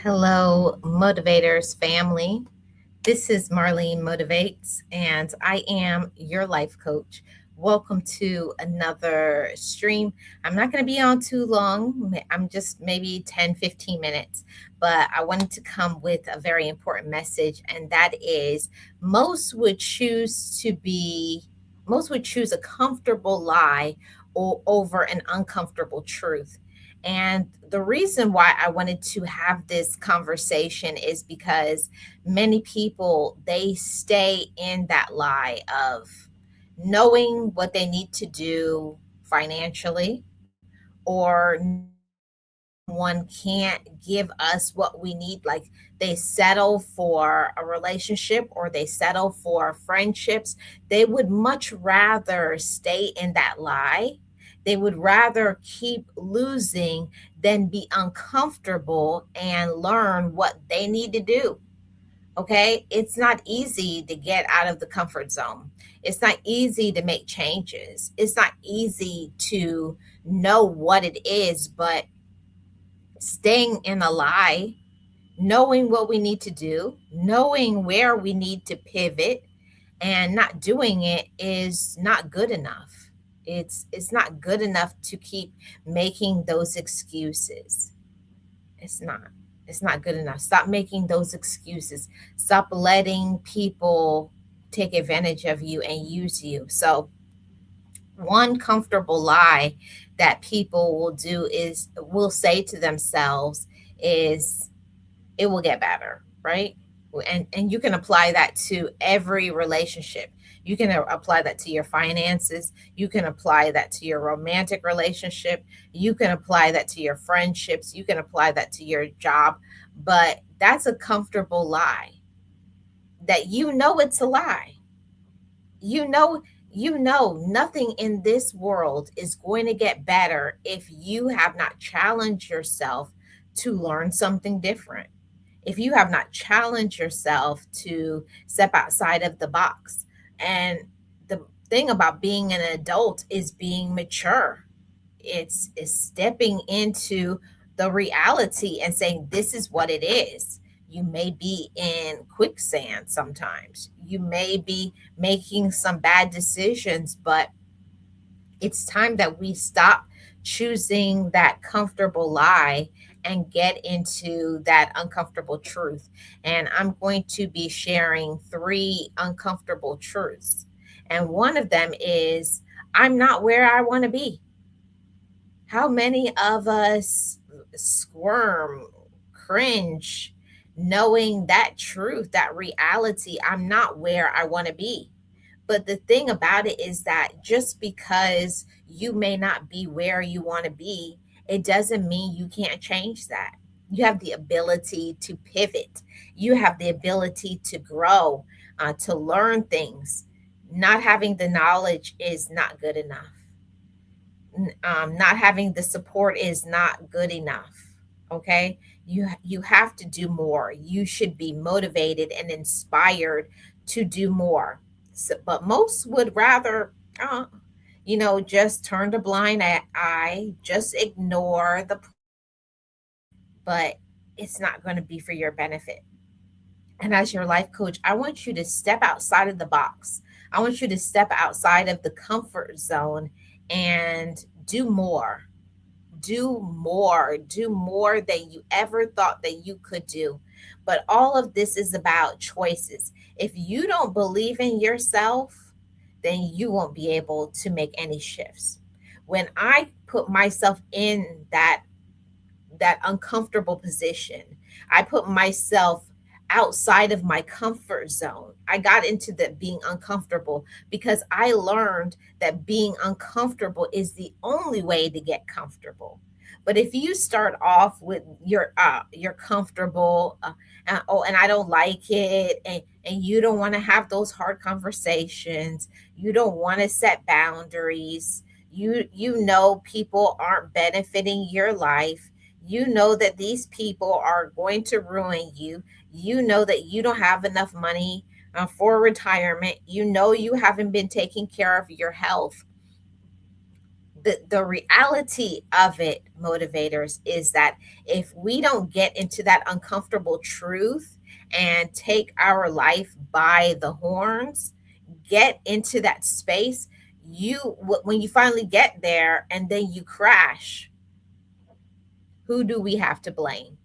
Hello, Motivators family. This is Marlene Motivates, and I am your life coach. Welcome to another stream. I'm not going to be on too long. I'm just maybe 10, 15 minutes, but I wanted to come with a very important message, and that is most would choose to be, most would choose a comfortable lie over an uncomfortable truth. And the reason why I wanted to have this conversation is because many people they stay in that lie of knowing what they need to do financially, or one can't give us what we need. Like, they settle for a relationship or they settle for friendships. They would much rather stay in that lie. They would rather keep losing than be uncomfortable and learn what they need to do. Okay, it's not easy to get out of the comfort zone. It's not easy to make changes. It's not easy to know what it is, but staying in a lie, knowing what we need to do, knowing where we need to pivot, and not doing it is not good enough. It's not good enough to keep making those excuses. It's not. It's not good enough. Stop making those excuses. Stop letting people take advantage of you and use you. So, one comfortable lie that people will do is will say to themselves is it will get better, right? And you can apply that to every relationship. You can apply that to your finances. You can apply that to your romantic relationship. You can apply that to your friendships. You can apply that to your job. But that's a comfortable lie, that you know it's a lie. You know nothing in this world is going to get better if you have not challenged yourself to learn something different, if you have not challenged yourself to step outside of the box. And the thing about being an adult is being mature. It's stepping into the reality and saying this is what it is. You may be in quicksand sometimes. You may be making some bad decisions, but it's time that we stop choosing that comfortable lie and get into that uncomfortable truth. And I'm going to be sharing three uncomfortable truths. And one of them is I'm not where I want to be. How many of us squirm, cringe, knowing that truth, that reality? I'm not where I want to be. But the thing about it is that just because you may not be where you want to be, it doesn't mean you can't change that. You have the ability to pivot, you have the ability to grow, to learn things. Not having the knowledge is not good enough. Not having the support is not good enough. Okay, you have to do more. You should be motivated and inspired to do more. So, but most would rather just turn a blind eye, just ignore the, but it's not going to be for your benefit. And as your life coach, I want you to step outside of the box. I want you to step outside of the comfort zone and do more. Do more than you ever thought that you could do. But all of this is about choices. If you don't believe in yourself, then you won't be able to make any shifts. When I put myself in that uncomfortable position, I put myself outside of my comfort zone. I got into the being uncomfortable because I learned that being uncomfortable is the only way to get comfortable. But if you start off with you're comfortable, oh, and I don't like it, and you don't want to have those hard conversations, you don't want to set boundaries, you know people aren't benefiting your life, you know that these people are going to ruin you, you know that you don't have enough money for retirement, you know you haven't been taking care of your health. The reality of it, motivators, is that if we don't get into that uncomfortable truth and take our life by the horns, get into that space, when you finally get there and then you crash, who do we have to blame?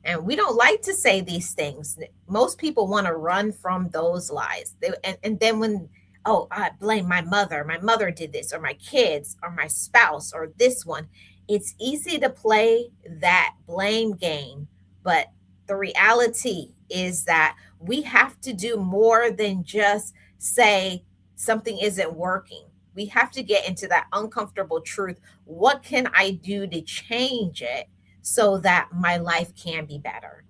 And we don't like to say these things. Most people want to run from those lies. And then when, oh, I blame my mother. My mother did this, or my kids, or my spouse, or this one. It's easy to play that blame game. But the reality is that we have to do more than just say something isn't working. We have to get into that uncomfortable truth. What can I do to change it so that my life can be better?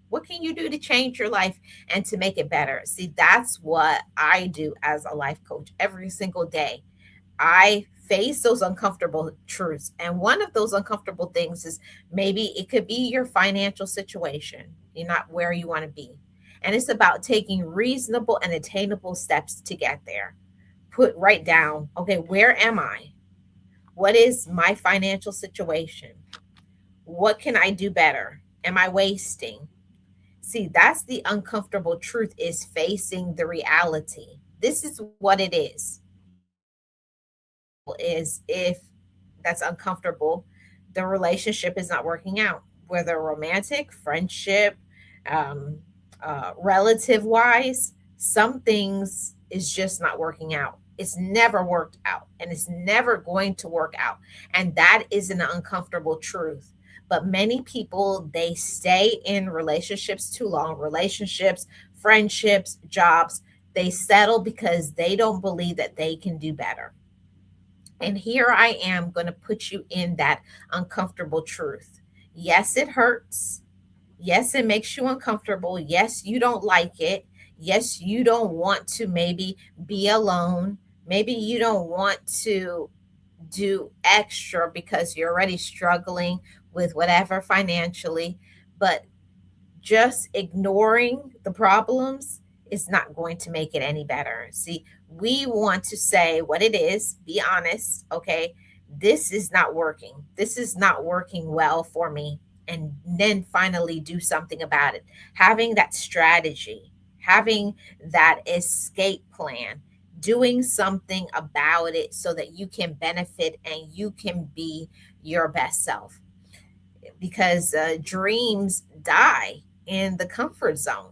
What can you do to change your life and to make it better? See, that's what I do as a life coach every single day. I face those uncomfortable truths. And one of those uncomfortable things is maybe it could be your financial situation. You're not where you want to be. And it's about taking reasonable and attainable steps to get there. Write down, okay, where am I? What is my financial situation? What can I do better? Am I wasting? See, that's the uncomfortable truth, is facing the reality. This is what it is if that's uncomfortable, the relationship is not working out, whether romantic, friendship, um, relative wise, some things is just not working out. It's never worked out and it's never going to work out. And that is an uncomfortable truth. But many people, they stay in relationships too long, relationships, friendships, jobs. They settle because they don't believe that they can do better. And here I am going to put you in that uncomfortable truth. Yes, it hurts. Yes, it makes you uncomfortable. Yes, you don't like it. Yes, you don't want to maybe be alone. Maybe you don't want to do extra because you're already struggling with whatever financially. But just ignoring the problems is not going to make it any better. See, we want to say what it is, be honest, okay? This is not working. This is not working well for me. And then finally do something about it. Having that strategy, having that escape plan, doing something about it so that you can benefit and you can be your best self, because dreams die in the comfort zone.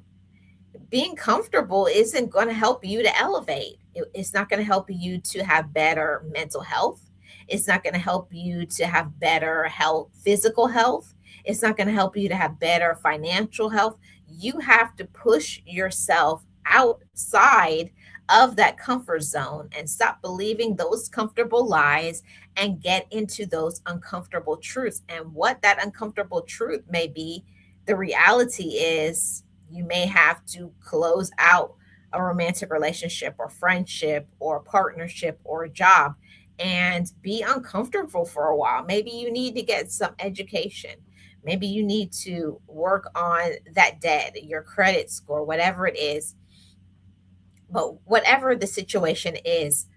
Being comfortable isn't going to help you to elevate. It's not going to help you to have better mental health. It's not going to help you to have better health, physical health. It's not going to help you to have better financial health. You have to push yourself outside of that comfort zone and stop believing those comfortable lies and get into those uncomfortable truths. And what that uncomfortable truth may be, the reality is you may have to close out a romantic relationship or friendship or partnership or job and be uncomfortable for a while. Maybe you need to get some education. Maybe you need to work on that debt, your credit score, whatever it is. But whatever the situation is,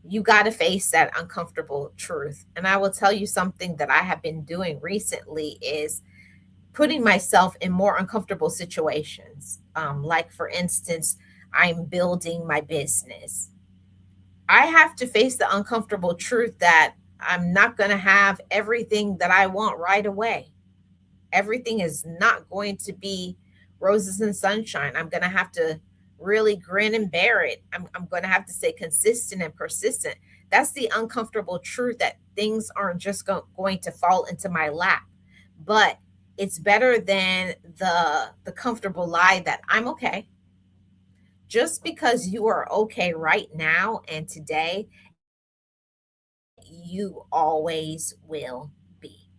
you got to face that uncomfortable truth. And I will tell you something that I have been doing recently is putting myself in more uncomfortable situations. Like, for instance, I'm building my business. I have to face the uncomfortable truth that I'm not going to have everything that I want right away. Everything is not going to be roses and sunshine. I'm going to have to really grin and bear it. I'm going to have to stay consistent and persistent. That's the uncomfortable truth, that things aren't just going to fall into my lap. But it's better than the comfortable lie that I'm okay. Just because you are okay right now and today, you always will be.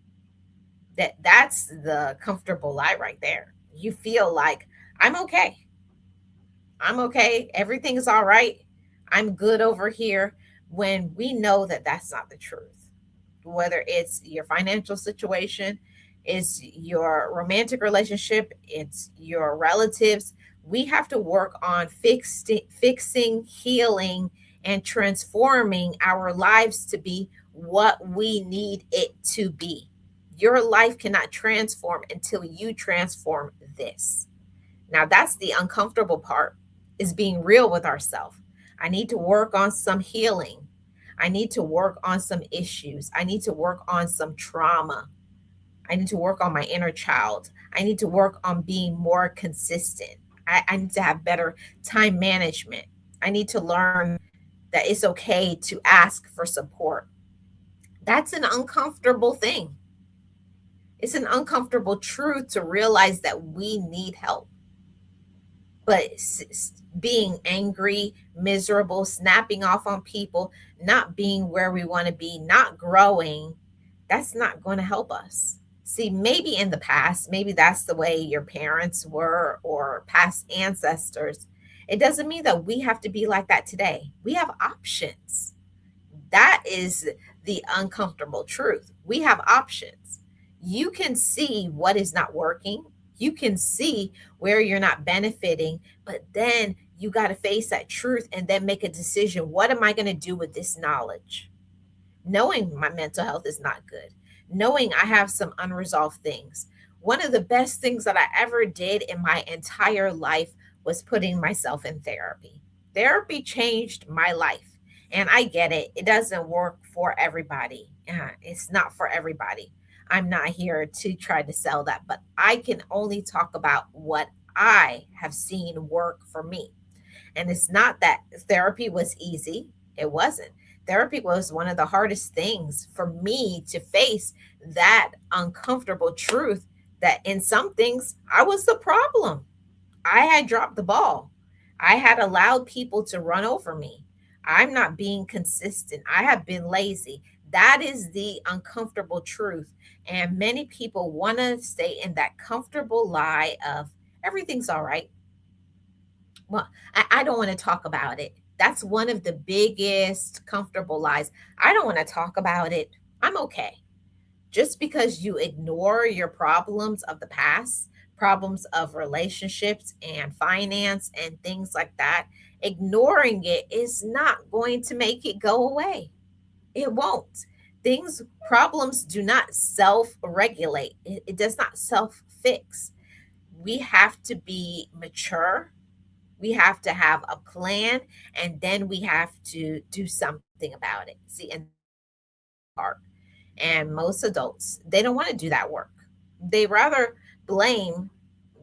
That's the comfortable lie right there. You feel like I'm okay. I'm okay. Everything is all right. I'm good over here, when we know that that's not the truth. Whether it's your financial situation, it's your romantic relationship, it's your relatives, we have to work on fixing, healing, and transforming our lives to be what we need it to be. Your life cannot transform until you transform this. Now, that's the uncomfortable part, is being real with ourselves. I need to work on some healing. I need to work on some issues. I need to work on some trauma. I need to work on my inner child. I need to work on being more consistent. I need to have better time management. I need to learn that it's okay to ask for support. That's an uncomfortable thing. It's an uncomfortable truth to realize that we need help. But being angry, miserable, snapping off on people, not being where we want to be, not growing, that's not going to help us. See, maybe in the past, maybe that's the way your parents were or past ancestors. It doesn't mean that we have to be like that today. We have options. That is the uncomfortable truth. We have options. You can see what is not working. You can see where you're not benefiting, but then you got to face that truth and then make a decision. What am I going to do with this knowledge? Knowing my mental health is not good, knowing I have some unresolved things. One of the best things that I ever did in my entire life was putting myself in therapy. Therapy changed my life. And I get it, it doesn't work for everybody. It's not for everybody. I'm not here to try to sell that, but I can only talk about what I have seen work for me. And it's not that therapy was easy, it wasn't. Therapy was one of the hardest things for me to face, that uncomfortable truth that in some things I was the problem. I had dropped the ball. I had allowed people to run over me. I'm not being consistent. I have been lazy. That is the uncomfortable truth. And many people want to stay in that comfortable lie of everything's all right. Well, I don't want to talk about it. That's one of the biggest comfortable lies. I don't want to talk about it. I'm okay. Just because you ignore your problems of the past, problems of relationships and finance and things like that, ignoring it is not going to make it go away. It won't. Things, problems do not self regulate, it does not self fix. We have to be mature. We have to have a plan, and then we have to do something about it. See, and part. And most adults, they don't want to do that work. They rather blame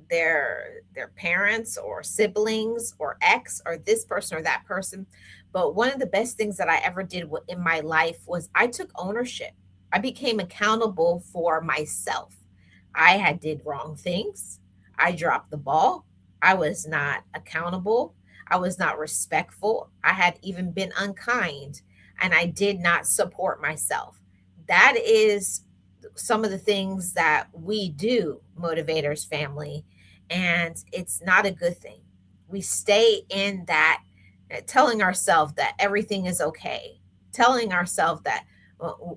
their parents or siblings or ex or this person or that person. But one of the best things that I ever did in my life was I took ownership. I became accountable for myself. I had did wrong things. I dropped the ball. I was not accountable. I was not respectful. I had even been unkind, and I did not support myself. That is some of the things that we do, motivators family, and it's not a good thing. We stay in that, telling ourselves that everything is okay, telling ourselves that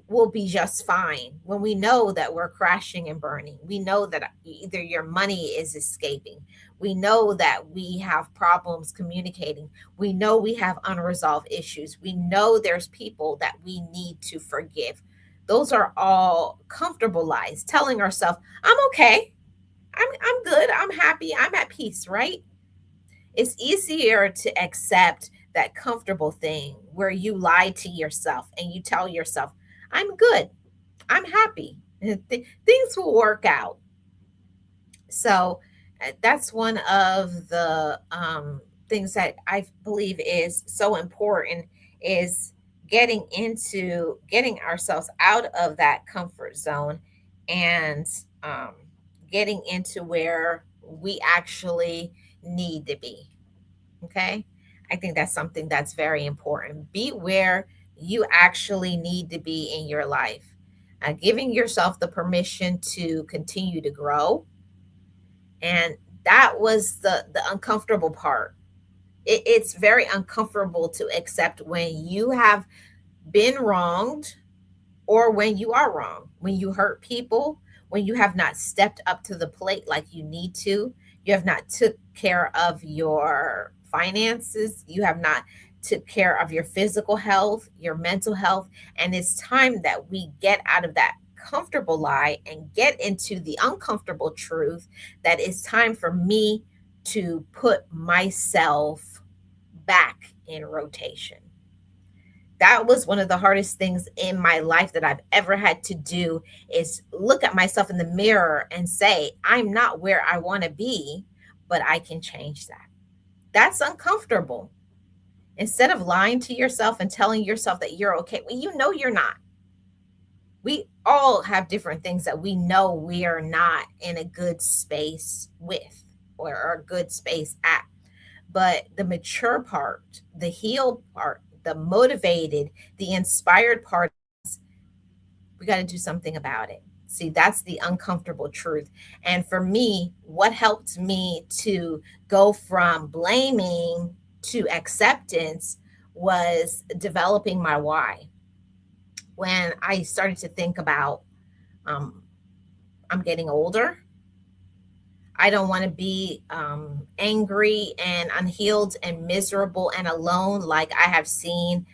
we'll be just fine when we know that we're crashing and burning. We know that either your money is escaping. We know that we have problems communicating. We know we have unresolved issues. We know there's people that we need to forgive. Those are all comfortable lies, telling ourselves, I'm okay. I'm good. I'm happy. I'm at peace, right? It's easier to accept that comfortable thing where you lie to yourself and you tell yourself, I'm good. I'm happy. Things will work out. So that's one of the things that I believe is so important, is getting ourselves out of that comfort zone and um, getting into where we actually need to be. Okay. I think that's something that's very important. Be where you actually need to be in your life. Giving yourself the permission to continue to grow. And that was the uncomfortable part. It's very uncomfortable to accept when you have been wronged or when you are wrong, when you hurt people, when you have not stepped up to the plate like you need to, you have not took care of your finances, you have not took care of your physical health, your mental health, and it's time that we get out of that comfortable lie and get into the uncomfortable truth that it's time for me to put myself back in rotation. That was one of the hardest things in my life that I've ever had to do, is look at myself in the mirror and say, I'm not where I want to be, but I can change that. That's uncomfortable. Instead of lying to yourself and telling yourself that you're okay, well, you know you're not. We all have different things that we know we are not in a good space with, or a good space at. But the mature part, the healed part, the motivated, the inspired part, we got to do something about it. See, that's the uncomfortable truth. And for me, what helped me to go from blaming to acceptance was developing my why. When I started to think about, um, I'm getting older, I don't want to be angry and unhealed and miserable and alone like I have seen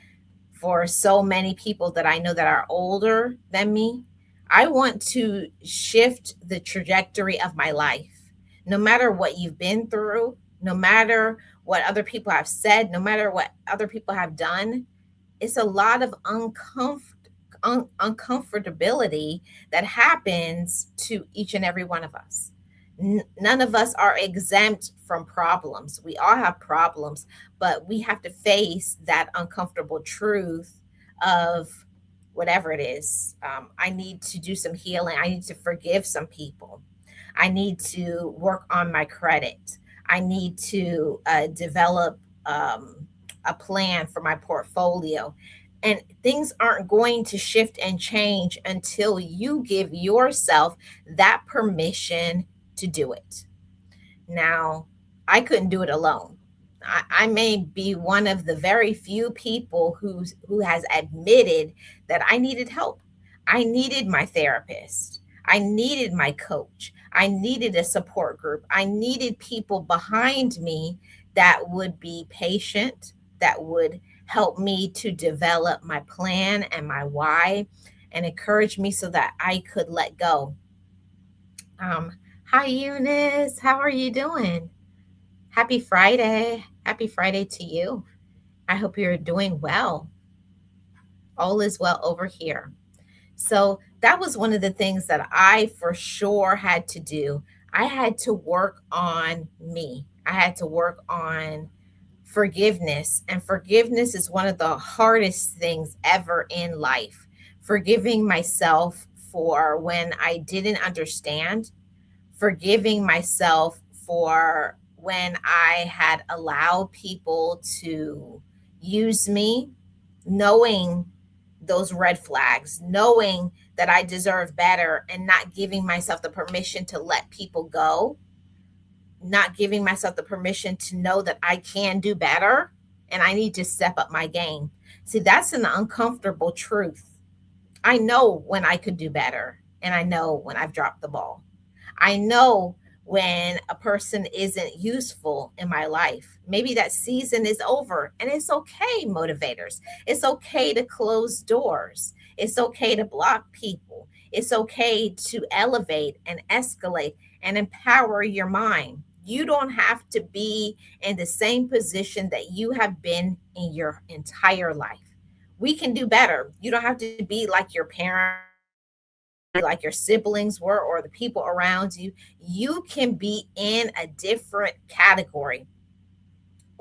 for so many people that I know that are older than me. I want to shift the trajectory of my life. No matter what you've been through, no matter what other people have said, no matter what other people have done, it's a lot of uncomfortability that happens to each and every one of us. None of us are exempt from problems. We all have problems, but we have to face that uncomfortable truth of whatever it is. I need to do some healing. I need to forgive some people. I need to work on my credit. I need to develop a plan for my portfolio. And things aren't going to shift and change until you give yourself that permission to do it. Now, I couldn't do it alone. I may be one of the very few people who has admitted that I needed help. I needed my therapist. I needed my coach. I needed a support group. I needed people behind me that would be patient, that would help me to develop my plan and my why, and encourage me so that I could let go. Hi, Eunice. How are you doing? Happy Friday. Happy Friday to you. I hope you're doing well. All is well over here. So, that was one of the things that I for sure had to do. I had to work on me, I had to work on forgiveness. And forgiveness is one of the hardest things ever in life. Forgiving myself for when I didn't understand, forgiving myself for when I had allowed people to use me, knowing those red flags, knowing that I deserve better and not giving myself the permission to let people go, not giving myself the permission to know that I can do better and I need to step up my game. See, that's an uncomfortable truth. I know when I could do better, and I know when I've dropped the ball. I know when a person isn't useful in my life. Maybe that season is over, and it's okay, motivators. It's okay to close doors. It's okay to block people. It's okay to elevate and escalate and empower your mind. You don't have to be in the same position that you have been in your entire life. We can do better. You don't have to be like your parents, like your siblings were, or the people around you. You can be in a different category.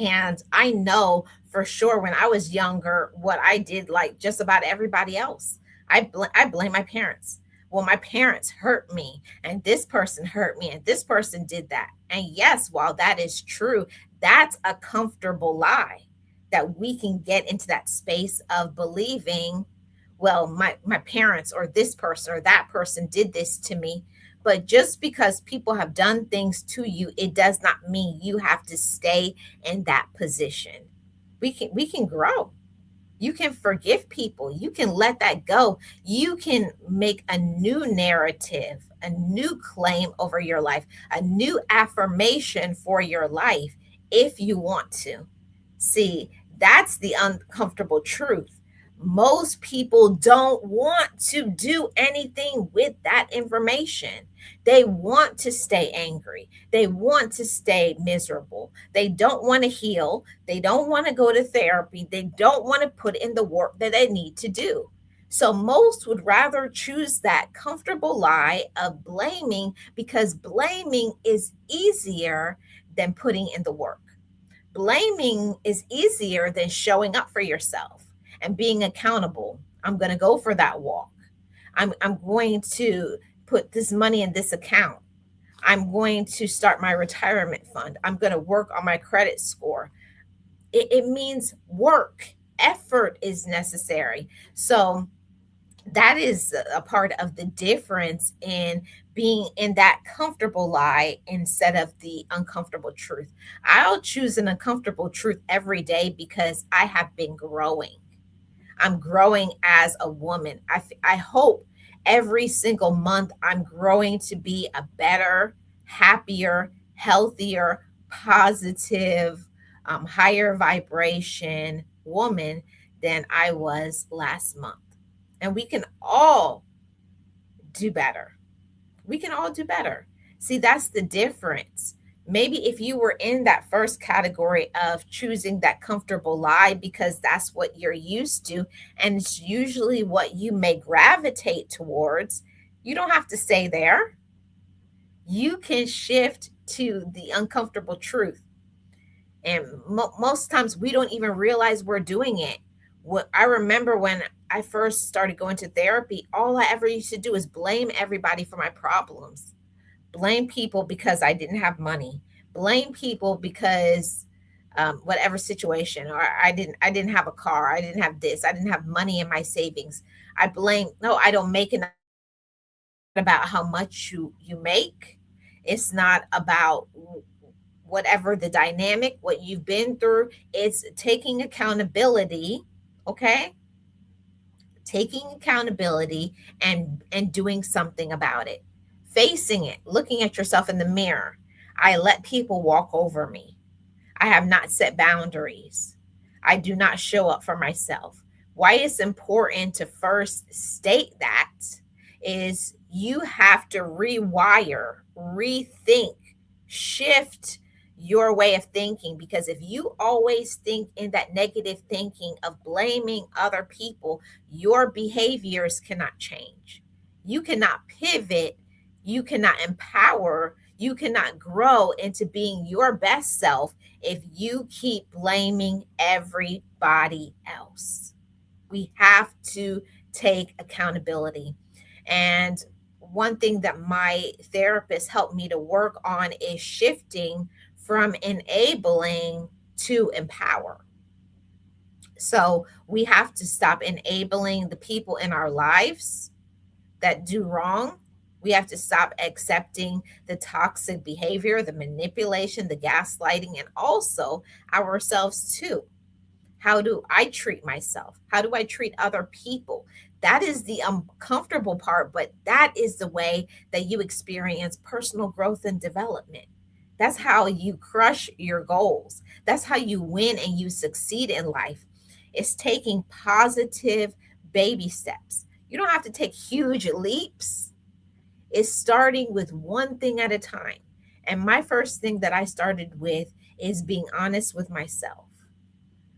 And I know for sure when I was younger, what I did, like just about everybody else, I blame my parents. Well, my parents hurt me, and this person hurt me, and this person did that. And yes, while that is true, that's a comfortable lie, that we can get into that space of believing, well, my parents or this person or that person did this to me. But just because people have done things to you, it does not mean you have to stay in that position. We can grow. You can forgive people. You can let that go. You can make a new narrative, a new claim over your life, a new affirmation for your life if you want to. See, That's the uncomfortable truth. Most people don't want to do anything with that information. They want to stay angry. They want to stay miserable. They don't want to heal. They don't want to go to therapy. They don't want to put in the work that they need to do. So, most would rather choose that comfortable lie of blaming because blaming is easier than putting in the work. Blaming is easier than showing up for yourself and being accountable. I'm going to go for that walk. I'm going to put this money in this account. I'm going to start my retirement fund. I'm going to work on my credit score. It means work, effort is necessary. So, that is a part of the difference in being in that comfortable lie instead of the uncomfortable truth. I'll choose an uncomfortable truth every day because I have been growing. I'm growing as a woman. I hope every single month I'm growing to be a better, happier, healthier, positive, higher vibration woman than I was last month. And we can all do better. We can all do better. See, that's the difference. Maybe if you were in that first category of choosing that comfortable lie because that's what you're used to, and it's usually what you may gravitate towards, you don't have to stay there. You can shift to the uncomfortable truth. And most times we don't even realize we're doing it. What I remember when I first started going to therapy, all I ever used to do is blame everybody for my problems. Blame people because I didn't have money. Blame people because whatever situation, or I didn't have a car, I didn't have this, I didn't have money in my savings. I blame, no, I don't make enough. About how much you make. It's not about whatever the dynamic, what you've been through. It's taking accountability, okay? Taking accountability and doing something about it. Facing it, looking at yourself in the mirror. I let people walk over me. I have not set boundaries. I do not show up for myself. Why it's important to first state that is you have to rewire, rethink, shift your way of thinking, because if you always think in that negative thinking of blaming other people, your behaviors cannot change. You cannot pivot, you cannot empower, you cannot grow into being your best self if you keep blaming everybody else. We have to take accountability. And one thing that my therapist helped me to work on is shifting from enabling to empower. So we have to stop enabling the people in our lives that do wrong. We have to stop accepting the toxic behavior, the manipulation, the gaslighting, and also ourselves too. How do I treat myself? How do I treat other people? That is the uncomfortable part, but that is the way that you experience personal growth and development. That's how you crush your goals. That's how you win and you succeed in life. It's taking positive baby steps. You don't have to take huge leaps. It's starting with one thing at a time. And my first thing that I started with is being honest with myself,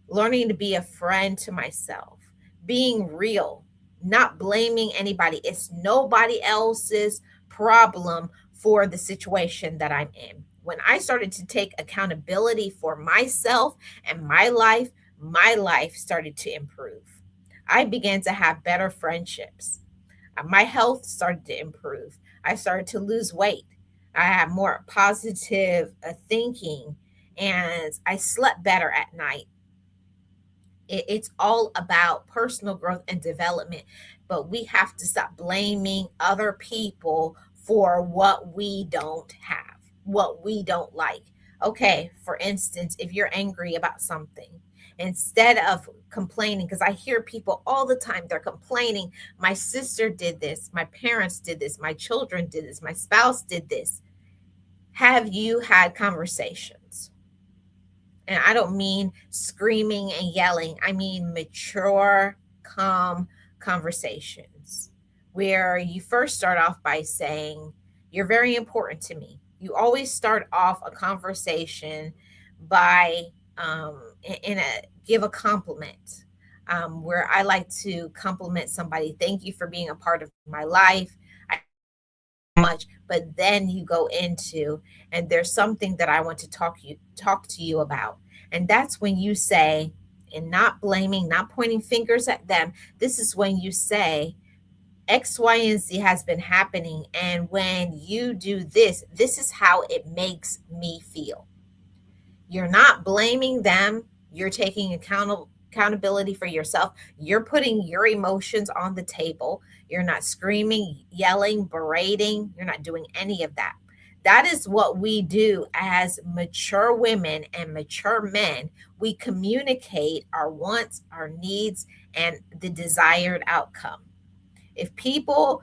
learning to be a friend to myself, being real, not blaming anybody. It's nobody else's problem for the situation that I'm in. When I started to take accountability for myself and my life started to improve. I began to have better friendships. My health started to improve. I started to lose weight. I had more positive thinking, and I slept better at night. It's all about personal growth and development, but we have to stop blaming other people for what we don't have, what we don't like. Okay, for instance, if you're angry about something, instead of complaining, because I hear people all the time, they're complaining, my sister did this, my parents did this, my children did this, my spouse did this. Have you had conversations? And I don't mean screaming and yelling. I mean mature, calm conversations where you first start off by saying, "You're very important to me." You always start off a conversation by in a give a compliment. Where I like to compliment somebody, "Thank you for being a part of my life. I much," but then you go into, "And there's something that I want to talk to you about." And that's when you say, and not blaming, not pointing fingers at them, this is when you say, "X, Y, and Z has been happening, and when you do this, this is how it makes me feel." You're not blaming them. You're taking accountability for yourself. You're putting your emotions on the table. You're not screaming, yelling, berating. You're not doing any of that. That is what we do as mature women and mature men. We communicate our wants, our needs, and the desired outcome. If people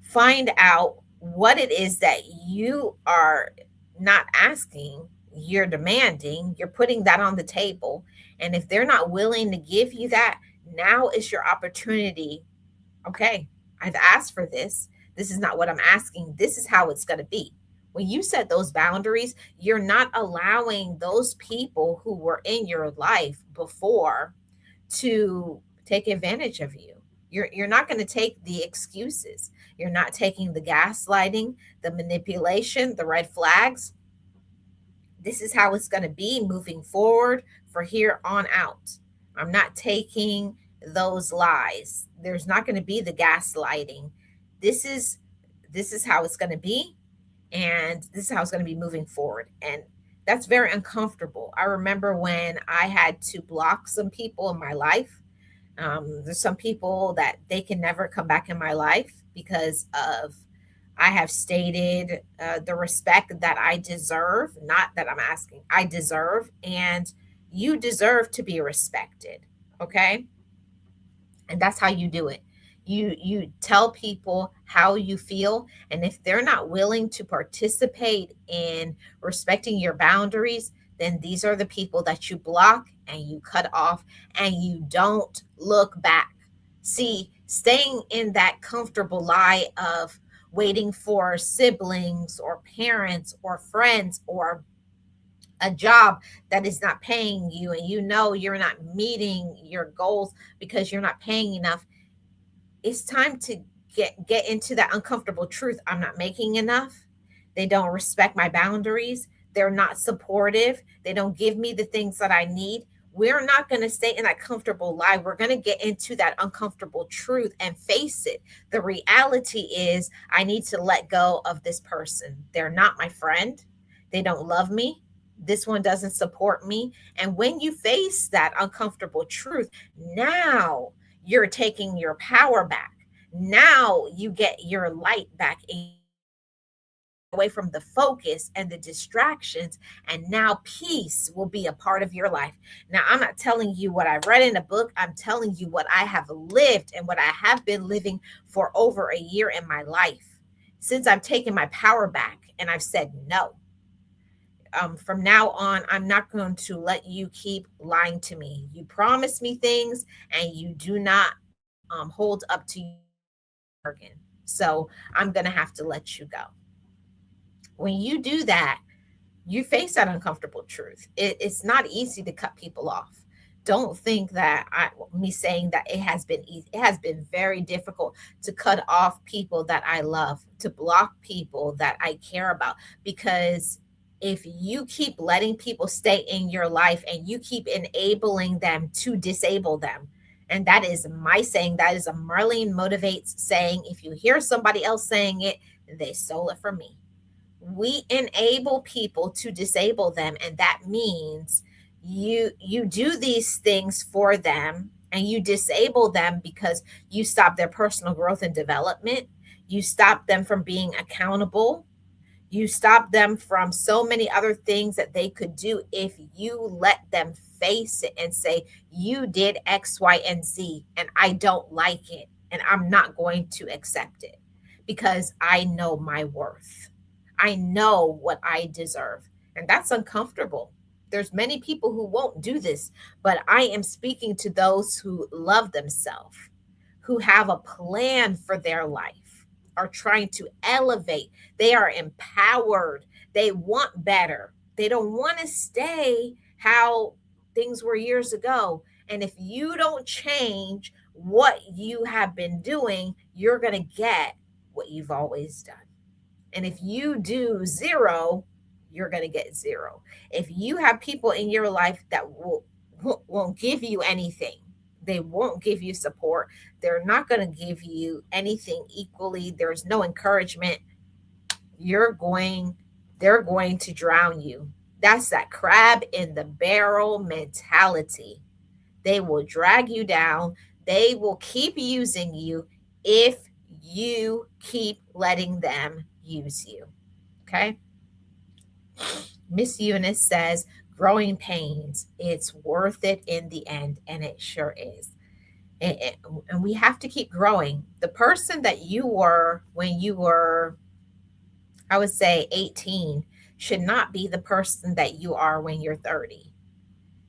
find out what it is that you are not asking, you're demanding, you're putting that on the table. And if they're not willing to give you that, now is your opportunity. Okay, I've asked for this. This is not what I'm asking. This is how it's going to be. When you set those boundaries, you're not allowing those people who were in your life before to take advantage of you. You're not going to take the excuses. You're not taking the gaslighting, the manipulation, the red flags. This is how it's going to be moving forward for here on out. I'm not taking those lies. There's not going to be the gaslighting. This is this is how it's going to be, and this is how it's going to be moving forward. And that's very uncomfortable. I remember when I had to block some people in my life. There's some people that they can never come back in my life because of I have stated the respect that I deserve, not that I'm asking, I deserve, and you deserve to be respected. Okay. And that's how you do it. You tell people how you feel, and if they're not willing to participate in respecting your boundaries, then these are the people that you block and you cut off, and you don't look back. See, staying in that comfortable lie of waiting for siblings or parents or friends or a job that is not paying you, and you know you're not meeting your goals because you're not paying enough. It's time to get into that uncomfortable truth. I'm not making enough. They don't respect my boundaries. They're not supportive. They don't give me the things that I need. We're not going to stay in that comfortable lie. We're going to get into that uncomfortable truth and face it. The reality is, I need to let go of this person. They're not my friend. They don't love me. This one doesn't support me. And when you face that uncomfortable truth, now you're taking your power back. Now you get your light back in, away from the focus and the distractions, and now peace will be a part of your life. Now, I'm not telling you what I read in a book. I'm telling you what I have lived and what I have been living for over a year in my life since I've taken my power back and I've said no. From now on, I'm not going to let you keep lying to me. You promise me things and you do not hold up to your bargain. So I'm going to have to let you go. When you do that, you face that uncomfortable truth. It's not easy to cut people off. Don't think that me saying that it has been easy. It has been very difficult to cut off people that I love, to block people that I care about, because if you keep letting people stay in your life and you keep enabling them to disable them, and that is my saying, that is a Marlene Motivates saying. If you hear somebody else saying it, they stole it from me. We enable people to disable them, and that means you do these things for them, and you disable them because you stop their personal growth and development. You stop them from being accountable. You stop them from so many other things that they could do if you let them face it and say, "You did X, Y, and Z, and I don't like it, and I'm not going to accept it because I know my worth. I know what I deserve." And that's uncomfortable. There's many people who won't do this, but I am speaking to those who love themselves, who have a plan for their life, are trying to elevate. They are empowered. They want better. They don't want to stay how things were years ago. And if you don't change what you have been doing, you're going to get what you've always done. And if you do zero, you're going to get zero. If you have people in your life that won't give you anything, they won't give you support, they're not going to give you anything equally, there's no encouragement, you're going they're going to drown you. That's that crab in the barrel mentality. They will drag you down. They will keep using you if you keep letting them use you. Okay. Miss Eunice says, growing pains, it's worth it in the end. And it sure is. And we have to keep growing. The person that you were when you were, I would say, 18 should not be the person that you are when you're 30.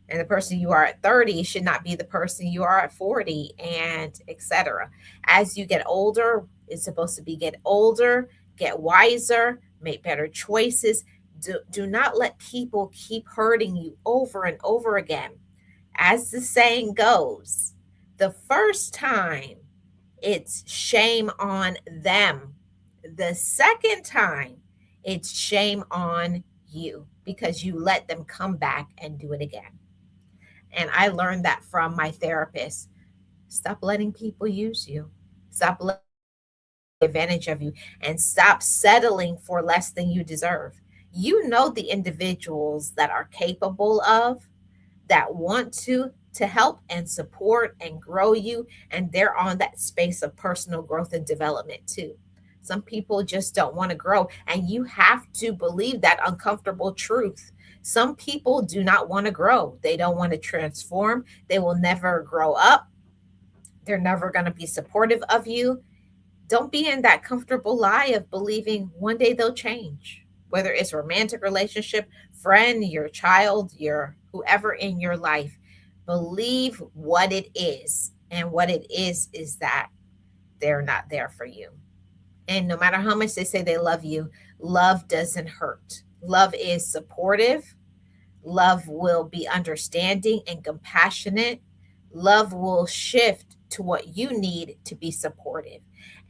And the person you are at 30 should not be the person you are at 40, and etc. As you get older, it's supposed to be get older, get wiser, make better choices. Do not let people keep hurting you over and over again. As the saying goes, the first time it's shame on them. The second time it's shame on you because you let them come back and do it again. And I learned that from my therapist. Stop letting people use you. Stop letting advantage of you, and stop settling for less than you deserve. You know the individuals that are capable of, that want to help and support and grow you, and they're on that space of personal growth and development too. Some people just don't want to grow, and you have to believe that uncomfortable truth. Some people do not want to grow. They don't want to transform. They will never grow up. They're never going to be supportive of you. Don't be in that comfortable lie of believing one day they'll change, whether it's a romantic relationship, friend, your child, your whoever in your life. Believe what it is. And what it is that they're not there for you. And no matter how much they say they love you, love doesn't hurt. Love is supportive. Love will be understanding and compassionate. Love will shift to what you need to be supportive.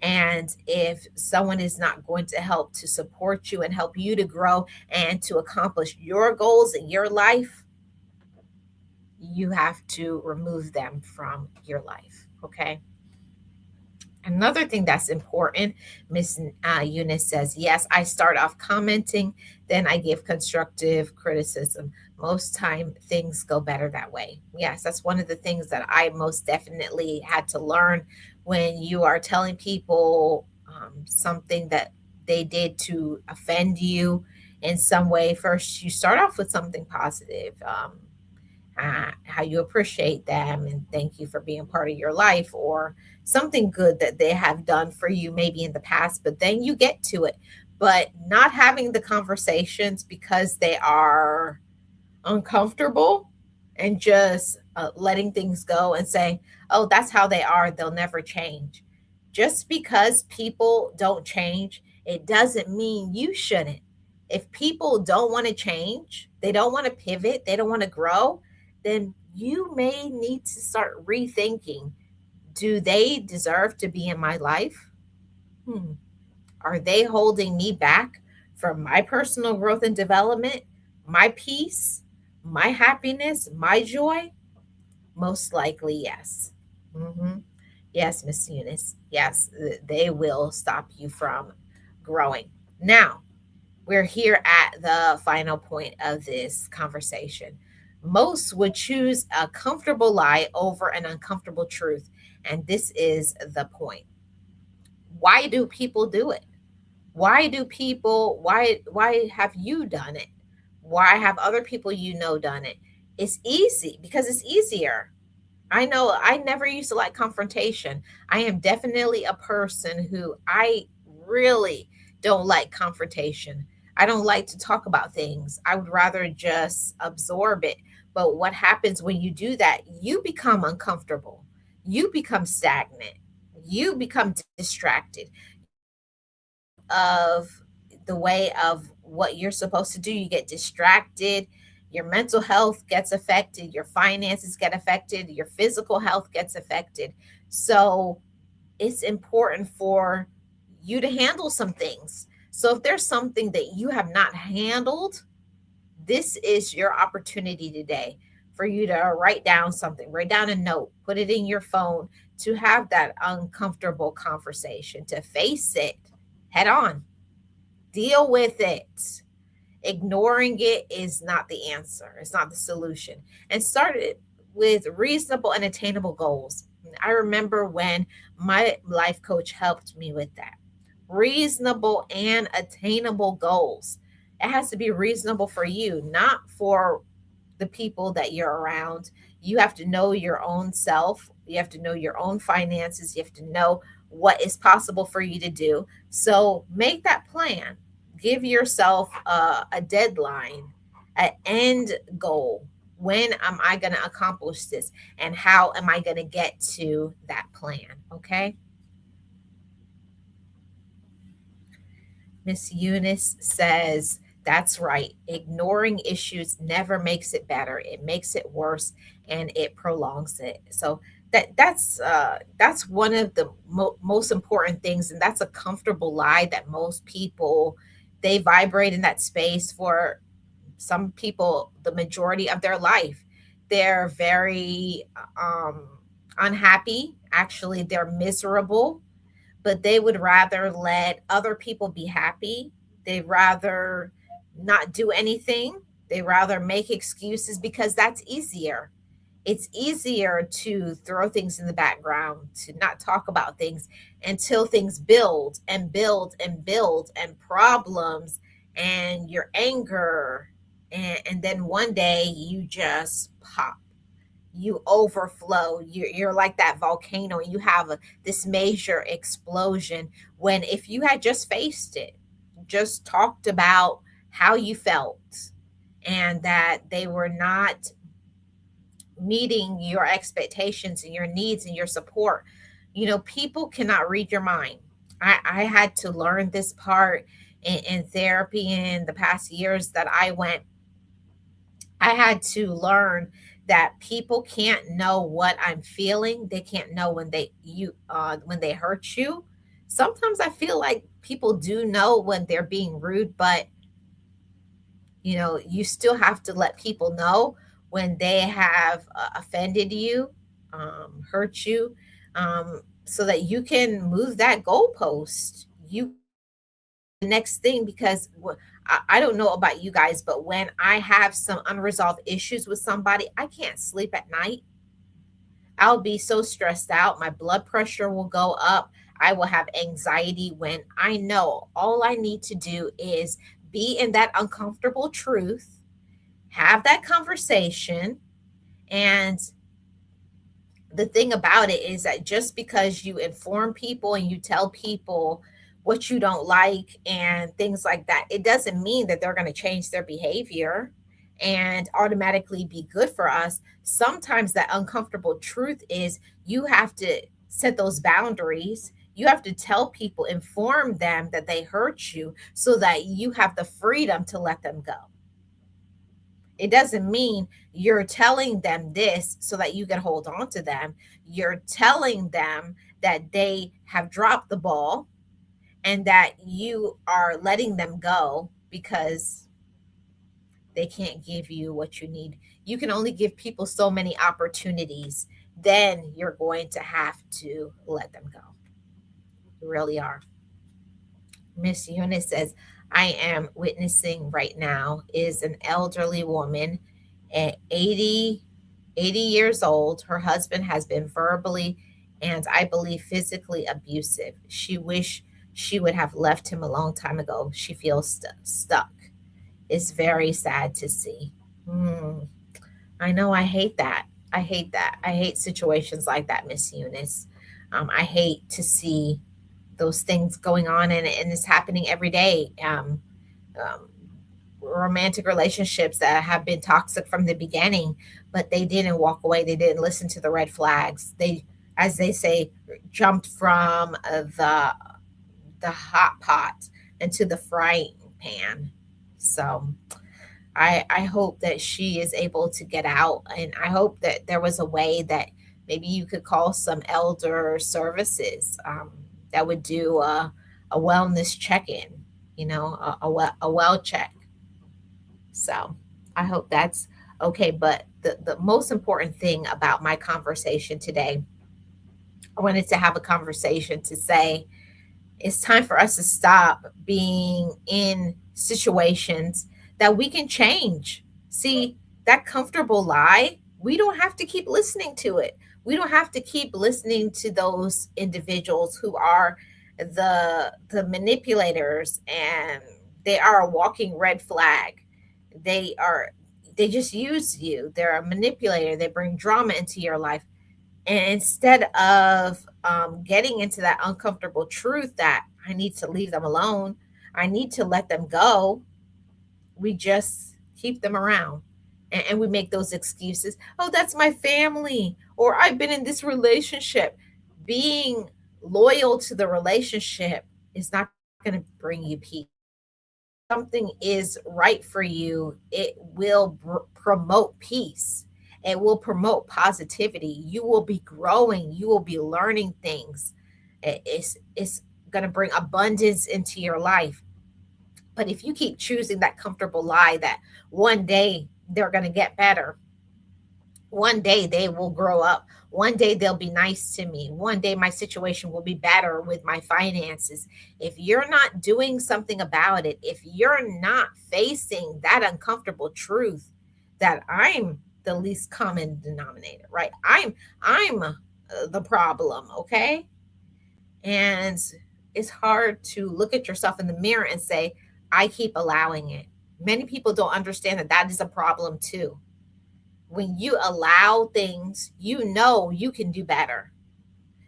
And if someone is not going to help to support you and help you to grow and to accomplish your goals in your life, you have to remove them from your life. Okay. Another thing that's important, Miss Eunice says, yes, I start off commenting, then I give constructive criticism. Most time things go better that way. Yes, that's one of the things that I most definitely had to learn when you are telling people something that they did to offend you in some way. First, you start off with something positive. How you appreciate them and thank you for being part of your life, or something good that they have done for you maybe in the past, but then you get to it. But not having the conversations because they are uncomfortable, and just letting things go and saying, oh, that's how they are, they'll never change. Just because people don't change, it doesn't mean you shouldn't. If people don't want to change, they don't want to pivot, they don't want to grow, then you may need to start rethinking, do they deserve to be in my life? Hmm. Are they holding me back from my personal growth and development, my peace, my happiness, my joy? Most likely, yes. Hmm. Yes, Miss Eunice. Yes, they will stop you from growing. Now, we're here at the final point of this conversation. Most would choose a comfortable lie over an uncomfortable truth. And this is the point. Why do people do it? Why have you done it? Why have other people you know done it? It's easy because it's easier. I know I never used to like confrontation. I am definitely a person who I really don't like confrontation. I don't like to talk about things. I would rather just absorb it. But what happens when you do that? You become uncomfortable. You become stagnant. You become distracted of the way of what you're supposed to do. You get distracted. Your mental health gets affected. Your finances get affected. Your physical health gets affected. So it's important for you to handle some things. So if there's something that you have not handled, this is your opportunity today for you to write down something, write down a note, put it in your phone, to have that uncomfortable conversation, to face it head on, deal with it. Ignoring it is not the answer, it's not the solution. And start it with reasonable and attainable goals. I remember when my life coach helped me with that. Reasonable and attainable goals. It has to be reasonable for you, not for the people that you're around. You have to know your own self. You have to know your own finances. You have to know what is possible for you to do. So make that plan. Give yourself a deadline, an end goal. When am I going to accomplish this? And how am I going to get to that plan? Okay. Miss Eunice says, that's right. Ignoring issues never makes it better. It makes it worse and it prolongs it. So that's one of the most important things, and that's a comfortable lie that most people, they vibrate in that space for some people the majority of their life. They're very unhappy. Actually, they're miserable, but they would rather let other people be happy. They'd rather not do anything. They rather make excuses because that's easier. It's easier to throw things in the background, to not talk about things until things build and build and build and problems and your anger. And then one day you just pop, you overflow, you're like that volcano, and you have this major explosion. When if you had just faced it, just talked about how you felt, and that they were not meeting your expectations and your needs and your support. People cannot read your mind. I had to learn this part in therapy in the past years that I went. I had to learn that people can't know what I'm feeling. They can't know when they hurt you. Sometimes I feel like people do know when they're being rude, but you still have to let people know when they have offended you, hurt you, so that you can move that goalpost. You the next thing, because I don't know about you guys, but when I have some unresolved issues with somebody, I can't sleep at night. I'll be so stressed out. My blood pressure will go up. I will have anxiety when I know all I need to do is be in that uncomfortable truth, have that conversation. And the thing about it is that just because you inform people and you tell people what you don't like and things like that, it doesn't mean that they're going to change their behavior and automatically be good for us. Sometimes that uncomfortable truth is you have to set those boundaries. You have to tell people, inform them that they hurt you so that you have the freedom to let them go. It doesn't mean you're telling them this so that you can hold on to them. You're telling them that they have dropped the ball and that you are letting them go because they can't give you what you need. You can only give people so many opportunities. Then you're going to have to let them go. You really are. Miss Eunice says, I am witnessing right now is an elderly woman at 80 years old. Her husband has been verbally and I believe physically abusive. She wish she would have left him a long time ago. She feels stuck. It's very sad to see. Hmm. I know. I hate that. I hate that. I hate situations like that, Miss Eunice. I hate to see those things going on, and it's happening every day. um, romantic relationships that have been toxic from the beginning, but they didn't walk away. They didn't listen to the red flags. They, as they say, jumped from the hot pot into the frying pan. So I hope that she is able to get out, and I hope that there was a way that maybe you could call some elder services that would do a wellness check-in, a well check. So I hope that's okay. But the most important thing about my conversation today, I wanted to have a conversation to say it's time for us to stop being in situations that we can change. See, that comfortable lie, we don't have to keep listening to it. We don't have to keep listening to those individuals who are the manipulators, and they are a walking red flag. They are they just use you. They're a manipulator. They bring drama into your life. And instead of getting into that uncomfortable truth that I need to leave them alone, I need to let them go, we just keep them around. And we make those excuses. Oh, that's my family, or I've been in this relationship. Being loyal to the relationship is not going to bring you peace. Something is right for you, it will promote peace. It will promote positivity. You will be growing. You will be learning things. It's going to bring abundance into your life. But if you keep choosing that comfortable lie that one day they're going to get better, one day they will grow up, one day they'll be nice to me, one day my situation will be better with my finances. If you're not doing something about it, if you're not facing that uncomfortable truth that I'm the least common denominator, right? I'm the problem, okay? And it's hard to look at yourself in the mirror and say, I keep allowing it. Many people don't understand that that is a problem too. When you allow things, you know you can do better.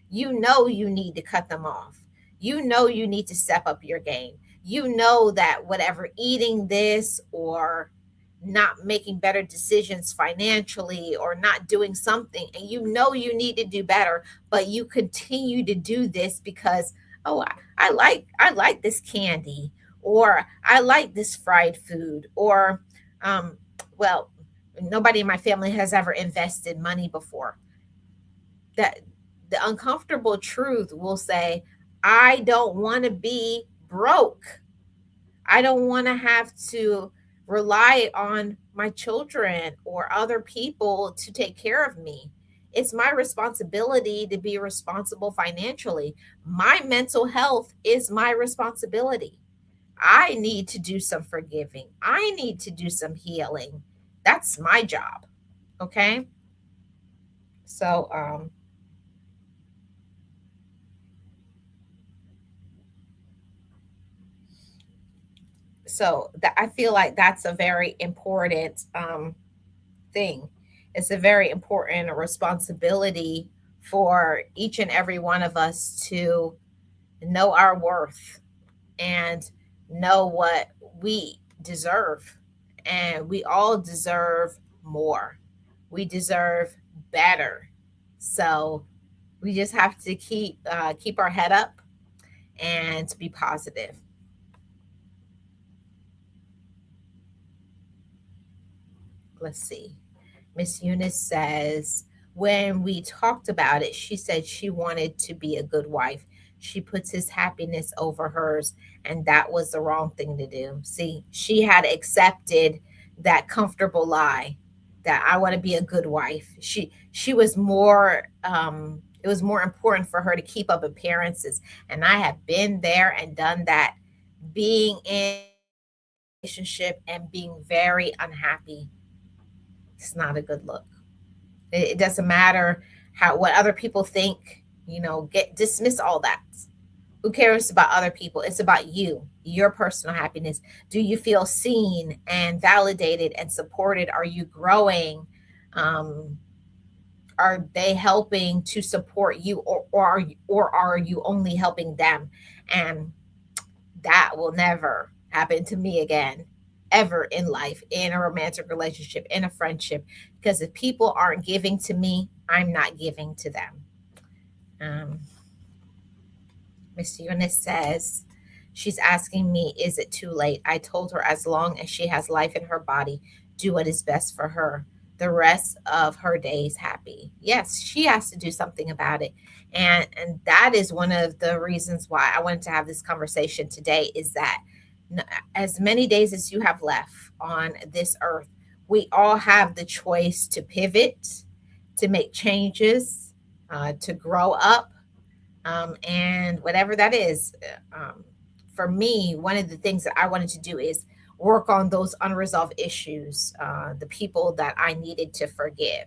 You know you need to cut them off. You know you need to step up your game. You know that whatever, eating this or not making better decisions financially or not doing something, and you know you need to do better, but you continue to do this because, oh, I like this candy, or I like this fried food, or um well, nobody in my family has ever invested money before. That the uncomfortable truth will say, I don't want to be broke. I don't want to have to rely on my children or other people to take care of me. It's my responsibility to be responsible financially. My mental health is my responsibility. I need to do some forgiving. I need to do some healing. That's my job. Okay. So, that I feel like that's a very important thing. It's a very important responsibility for each and every one of us to know our worth and know what we deserve. And we all deserve more. We deserve better. So we just have to keep our head up and be positive. Let's see. Miss Eunice says, when we talked about it, she said she wanted to be a good wife. She puts his happiness over hers, and that was the wrong thing to do. See, she had accepted that comfortable lie that I want to be a good wife. She was more it was more important for her to keep up appearances. And I have been there and done that, being in a relationship and being very unhappy. It's not a good look. It doesn't matter how what other people think, get dismiss all that. Who cares about other people? It's about you, your personal happiness. Do you feel seen and validated and supported? Are you growing? Um, are they helping to support you, or are you only helping them? And that will never happen to me again ever in life, in a romantic relationship, in a friendship, because if people aren't giving to me, I'm not giving to them. Um, Miss Eunice says, she's asking me, is it too late? I told her as long as she has life in her body, do what is best for her. The rest of her days happy. Yes, she has to do something about it. And that is one of the reasons why I wanted to have this conversation today is that as many days as you have left on this earth, we all have the choice to pivot, to make changes, to grow up, and whatever that is. For me, one of the things that I wanted to do is work on those unresolved issues, the people that I needed to forgive.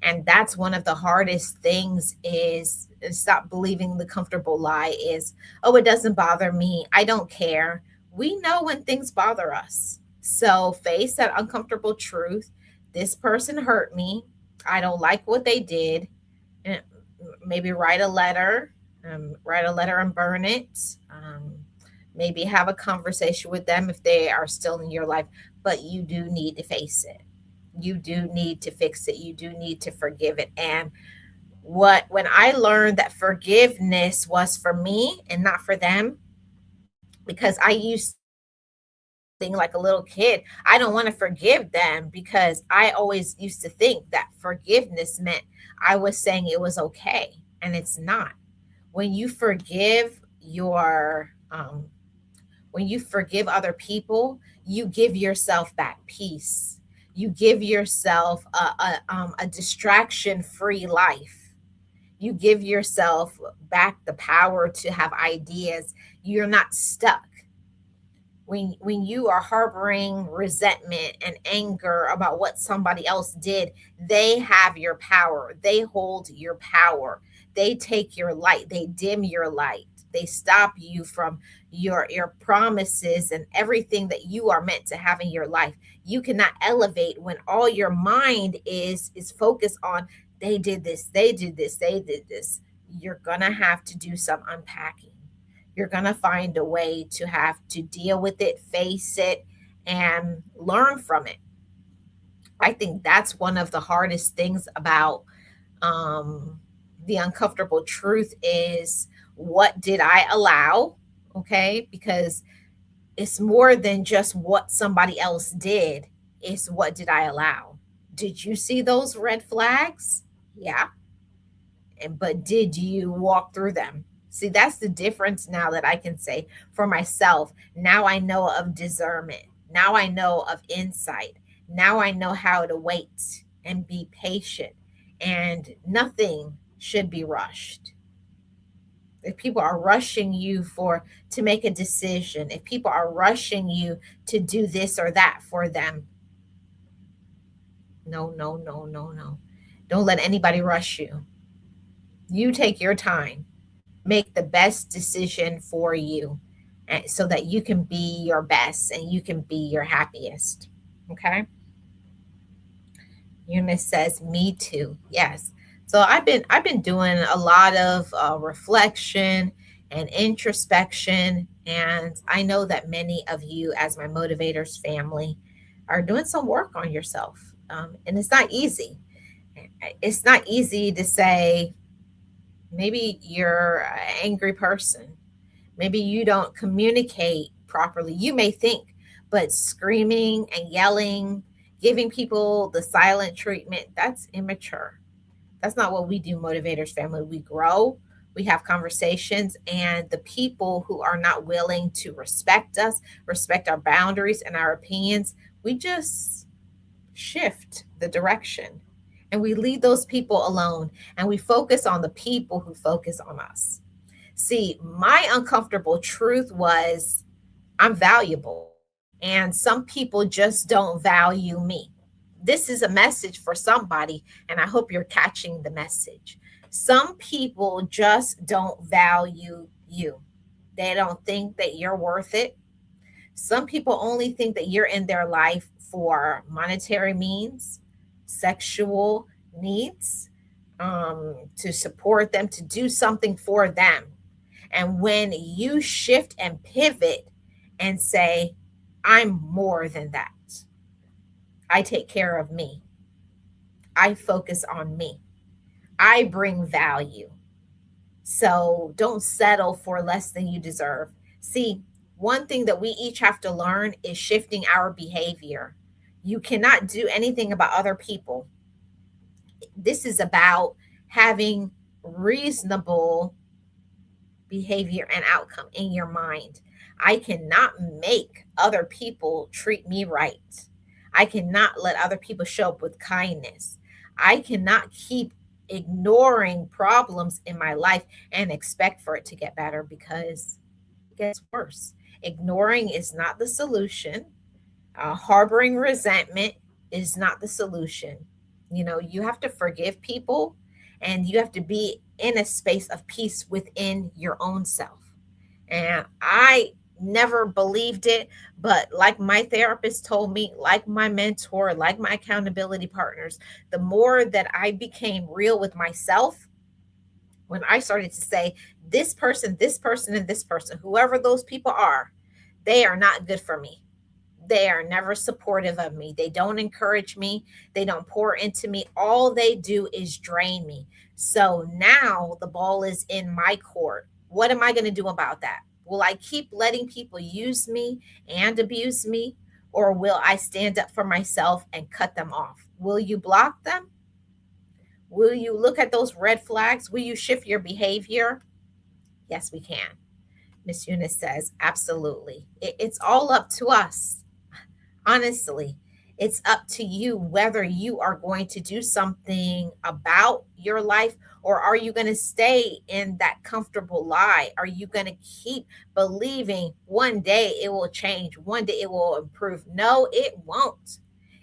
And that's one of the hardest things is stop believing the comfortable lie is, oh, it doesn't bother me. I don't care. We know when things bother us. So face that uncomfortable truth. This person hurt me. I don't like what they did. And maybe write a letter and burn it. Maybe have a conversation with them if they are still in your life, but you do need to face it. You do need to fix it. You do need to forgive it. And when I learned that forgiveness was for me and not for them, because I used thing like a little kid. I don't want to forgive them because I always used to think that forgiveness meant I was saying it was okay, and it's not. When you forgive when you forgive other people, you give yourself back peace. You give yourself a distraction free life. You give yourself back the power to have ideas. You're not stuck when you are harboring resentment and anger about what somebody else did. They have your power, they hold your power, they take your light, they dim your light, they stop you from your promises and everything that you are meant to have in your life. You cannot elevate when all your mind is focused on they did this, they did this, they did this. You're gonna have to do some unpacking. You're going to find a way to have to deal with it, face it, and learn from it. I think that's one of the hardest things about um, the uncomfortable truth is what did I allow? Okay. Because it's more than just what somebody else did, it's what did I allow? Did you see those red flags? Yeah. But did you walk through them? See, that's the difference now that I can say for myself. Now I know of discernment. Now I know of insight. Now I know how to wait and be patient. And nothing should be rushed. If people are rushing you for to make a decision, if people are rushing you to do this or that for them, no, no, no, no, no. Don't let anybody rush you. You take your time, make the best decision for you so that you can be your best and you can be your happiest. Okay. Eunice says, me too. Yes. So I've been doing a lot of reflection and introspection, and I know that many of you, as my motivators family, are doing some work on yourself, and it's not easy. It's not easy to say, maybe you're an angry person. Maybe you don't communicate properly. You may think, but screaming and yelling, giving people the silent treatment, that's immature. That's not what we do, Motivators family. We grow, we have conversations, and the people who are not willing to respect us, respect our boundaries and our opinions, we just shift the direction and we leave those people alone and we focus on the people who focus on us. See, my uncomfortable truth was I'm valuable, and some people just don't value me. This is a message for somebody, and I hope you're catching the message. Some people just don't value you, they don't think that you're worth it. Some people only think that you're in their life for monetary means, sexual needs, to support them, to do something for them. And when you shift and pivot and say, I'm more than that. I take care of me. I focus on me. I bring value. So don't settle for less than you deserve. See, one thing that we each have to learn is shifting our behavior. You cannot do anything about other people. This is about having reasonable behavior and outcome in your mind. I cannot make other people treat me right. I cannot let other people show up with kindness. I cannot keep ignoring problems in my life and expect for it to get better because it gets worse. Ignoring is not the solution. Harboring resentment is not the solution. You know, you have to forgive people and you have to be in a space of peace within your own self. And I never believed it, but like my therapist told me, like my mentor, like my accountability partners, the more that I became real with myself, when I started to say, this person, and this person, whoever those people are, they are not good for me. They are never supportive of me. They don't encourage me. They don't pour into me. All they do is drain me. So now the ball is in my court. What am I going to do about that? Will I keep letting people use me and abuse me? Or will I stand up for myself and cut them off? Will you block them? Will you look at those red flags? Will you shift your behavior? Yes, we can. Miss Eunice says, absolutely. It's all up to us. Honestly, it's up to you whether you are going to do something about your life or are you going to stay in that comfortable lie? Are you going to keep believing one day it will change, one day it will improve? No, it won't.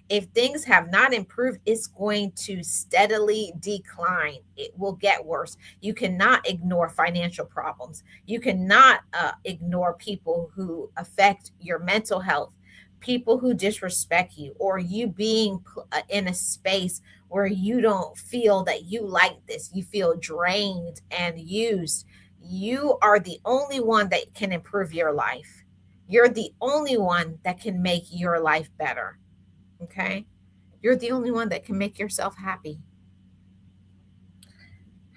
If things have not improved, it's going to steadily decline. It will get worse. You cannot ignore financial problems. You cannot ignore people who affect your mental health, people who disrespect you, or you being in a space where you don't feel that you like this. You feel drained and used. You are the only one that can improve your life. You're the only one that can make your life better. Okay. You're the only one that can make yourself happy.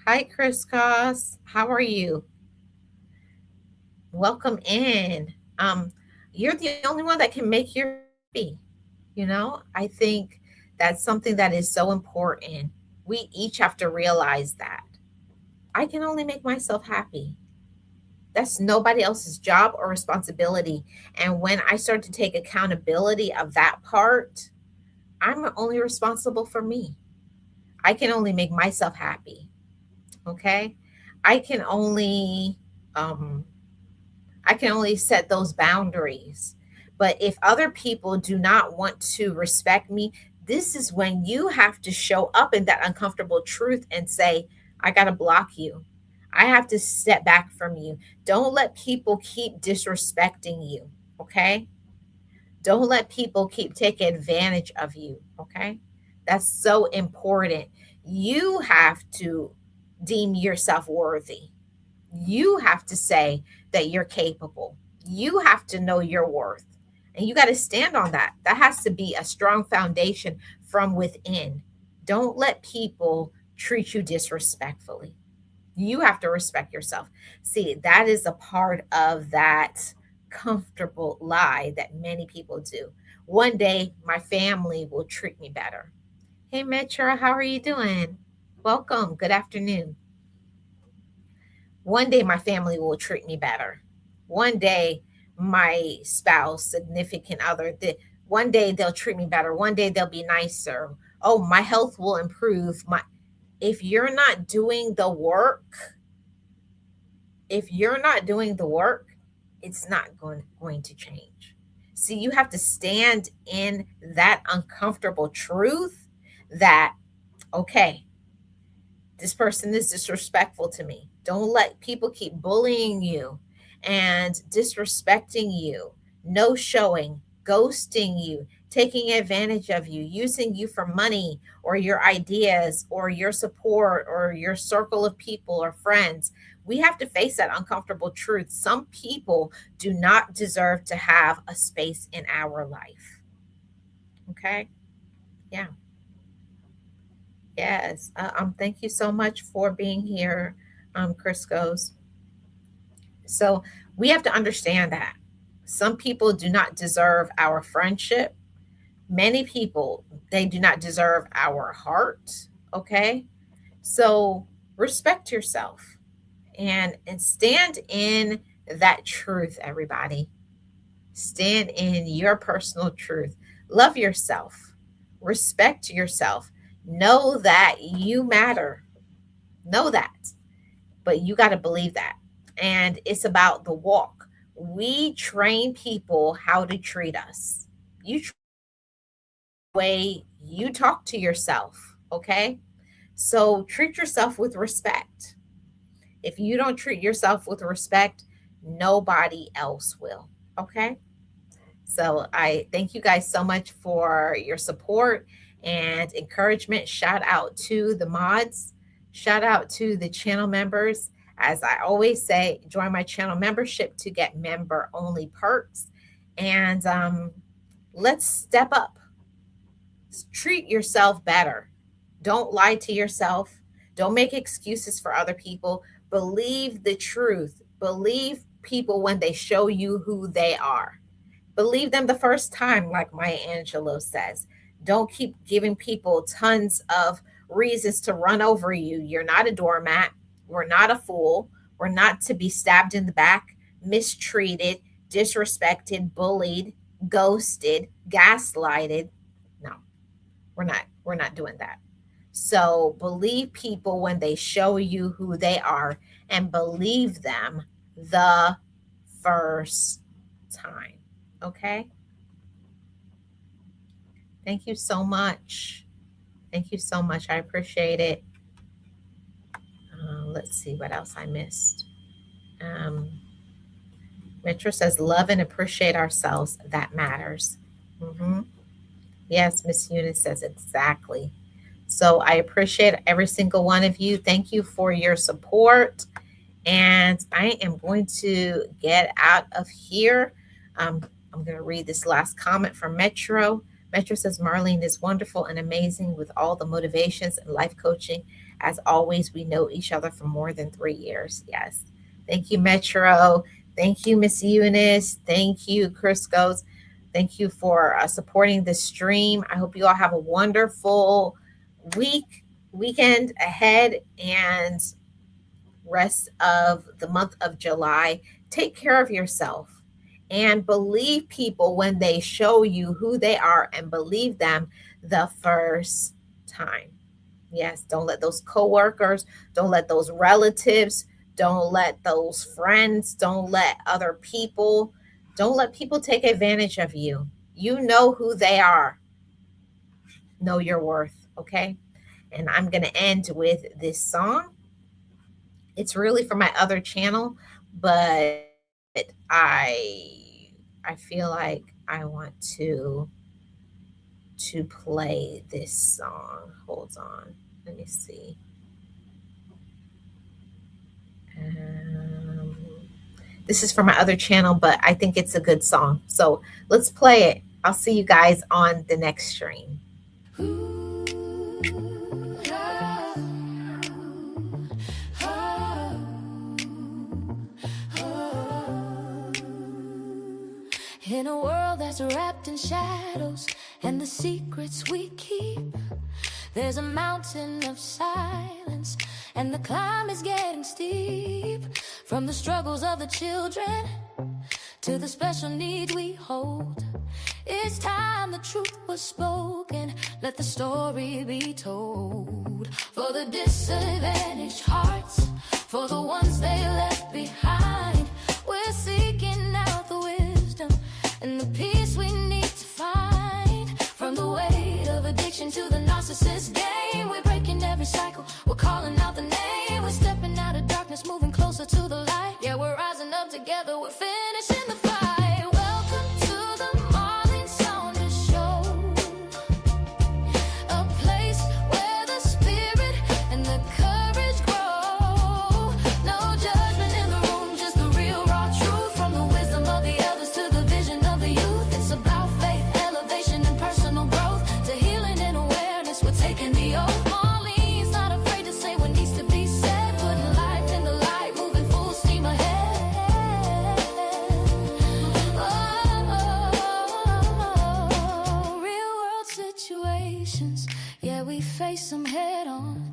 Hi, Chris Goss. How are you? Welcome in. You're the only one that can make you happy. You know, I think that's something that is so important. We each have to realize that. I can only make myself happy. That's nobody else's job or responsibility. And when I start to take accountability of that part, I'm only responsible for me. I can only make myself happy. Okay. I can only um I can only set those boundaries. But if other people do not want to respect me, this is when you have to show up in that uncomfortable truth and say, I got to block you. I have to step back from you. Don't let people keep disrespecting you. Okay. Don't let people keep taking advantage of you. Okay. That's so important. You have to deem yourself worthy. You have to say that you're capable. You have to know your worth. And you got to stand on that. That has to be a strong foundation from within. Don't let people treat you disrespectfully. You have to respect yourself. See, that is a part of that comfortable lie that many people do. One day, my family will treat me better. Hey, Metra, how are you doing? Welcome. Good afternoon. One day, my family will treat me better. One day, my spouse, significant other, one day they'll treat me better. One day they'll be nicer. Oh, my health will improve. If you're not doing the work, if you're not doing the work, it's not going to change. See, you have to stand in that uncomfortable truth that, okay, this person is disrespectful to me. Don't let people keep bullying you and disrespecting you, no showing, ghosting you, taking advantage of you, using you for money or your ideas or your support or your circle of people or friends. We have to face that uncomfortable truth. Some people do not deserve to have a space in our life. Okay? Yeah. Yes. Thank you so much for being here, Crisco's. So we have to understand that some people do not deserve our friendship. Many people, they do not deserve our heart. Okay? So respect yourself and stand in that truth, everybody. Stand in your personal truth. Love yourself. Respect yourself. Know that you matter. Know that. But you got to believe that. And it's about the walk. We train people how to treat us. You way you talk to yourself, okay? So treat yourself with respect. If you don't treat yourself with respect, nobody else will, okay? So I thank you guys so much for your support and encouragement. Shout out to the mods, shout out to the channel members. As I always say, join my channel membership to get member only perks. And let's step up. Treat yourself better. Don't lie to yourself. Don't make excuses for other people. Believe the truth. Believe people when they show you who they are. Believe them the first time, like Maya Angelou says. Don't keep giving people tons of reasons to run over you. You're not a doormat. We're not a fool. We're not to be stabbed in the back, mistreated, disrespected, bullied, ghosted, gaslighted. No, we're not. We're not doing that. So believe people when they show you who they are and believe them the first time. Okay. Thank you so much. Thank you so much. I appreciate it. Let's see what else I missed. Metro says, love and appreciate ourselves. That matters. Yes, Miss Eunice says exactly. So I appreciate every single one of you. Thank you for your support. And I am going to get out of here. I'm going to read this last comment from Metro. Metro says, Marlene is wonderful and amazing with all the motivations and life coaching. As always, we know each other for more than 3 years. Yes. Thank you, Metro. Thank you, Miss Eunice. Thank you, Crisco's. Thank you for supporting the stream. I hope you all have a wonderful weekend ahead and rest of the month of July. Take care of yourself and believe people when they show you who they are and believe them the first time. Yes, don't let those coworkers, don't let those relatives, don't let those friends, don't let other people, don't let people take advantage of you. You know who they are. Know your worth, okay? And I'm going to end with this song. It's really for my other channel, but I feel like I want to play this song. Hold on. Let me see. This is for my other channel, but I think it's a good song. So let's play it. I'll see you guys on the next stream. In a world that's wrapped in shadows and the secrets we keep, there's a mountain of silence and the climb is getting steep. From the struggles of the children to the special needs we hold, it's time the truth was spoken. Let the story be told. For the disadvantaged hearts, for the ones they left behind, we're seeking out the wisdom and the peace we need to find. From the weight of addiction to the narcissist game, we're breaking every cycle. We're calling out the name. We're stepping out of darkness, moving closer to the light. Yeah, we're rising up together. We're finishing the fight. Welcome to the Marlene Saunders Show, a place where the spirit and the courage grow. No judgment. them head on.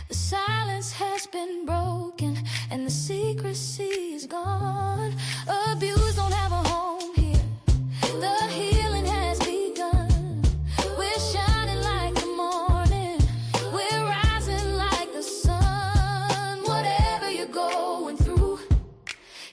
The silence has been broken and the secrecy is gone. Abuse don't have a home here. The healing has begun. We're shining like the morning. We're rising like the sun. Whatever you're going through,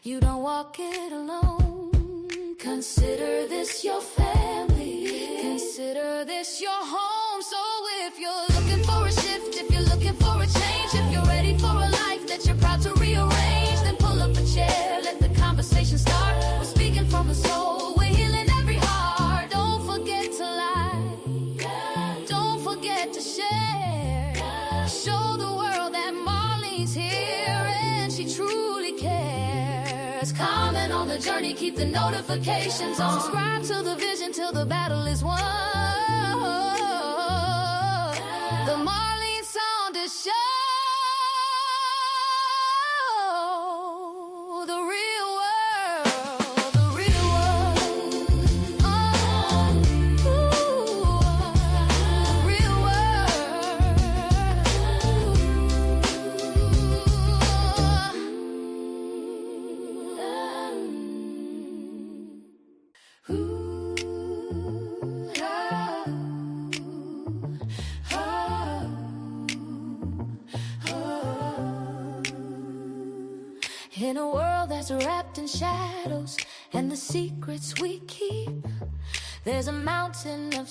you don't walk it alone. Consider this your family. Consider this your home. So if you're looking for a shift, if you're looking for a change, if you're ready for a life that you're proud to rearrange, then pull up a chair, let the conversation start. We're speaking from the soul, we're healing every heart. Don't forget to like, don't forget to share. Show the world that Marlene's here and she truly cares. Comment on the journey, keep the notifications on. Subscribe to the vision till the battle is won. The Marlene Saunders Show. The real world, the real world. Oh, the real In a world that's wrapped in shadows and the secrets we keep, there's a mountain of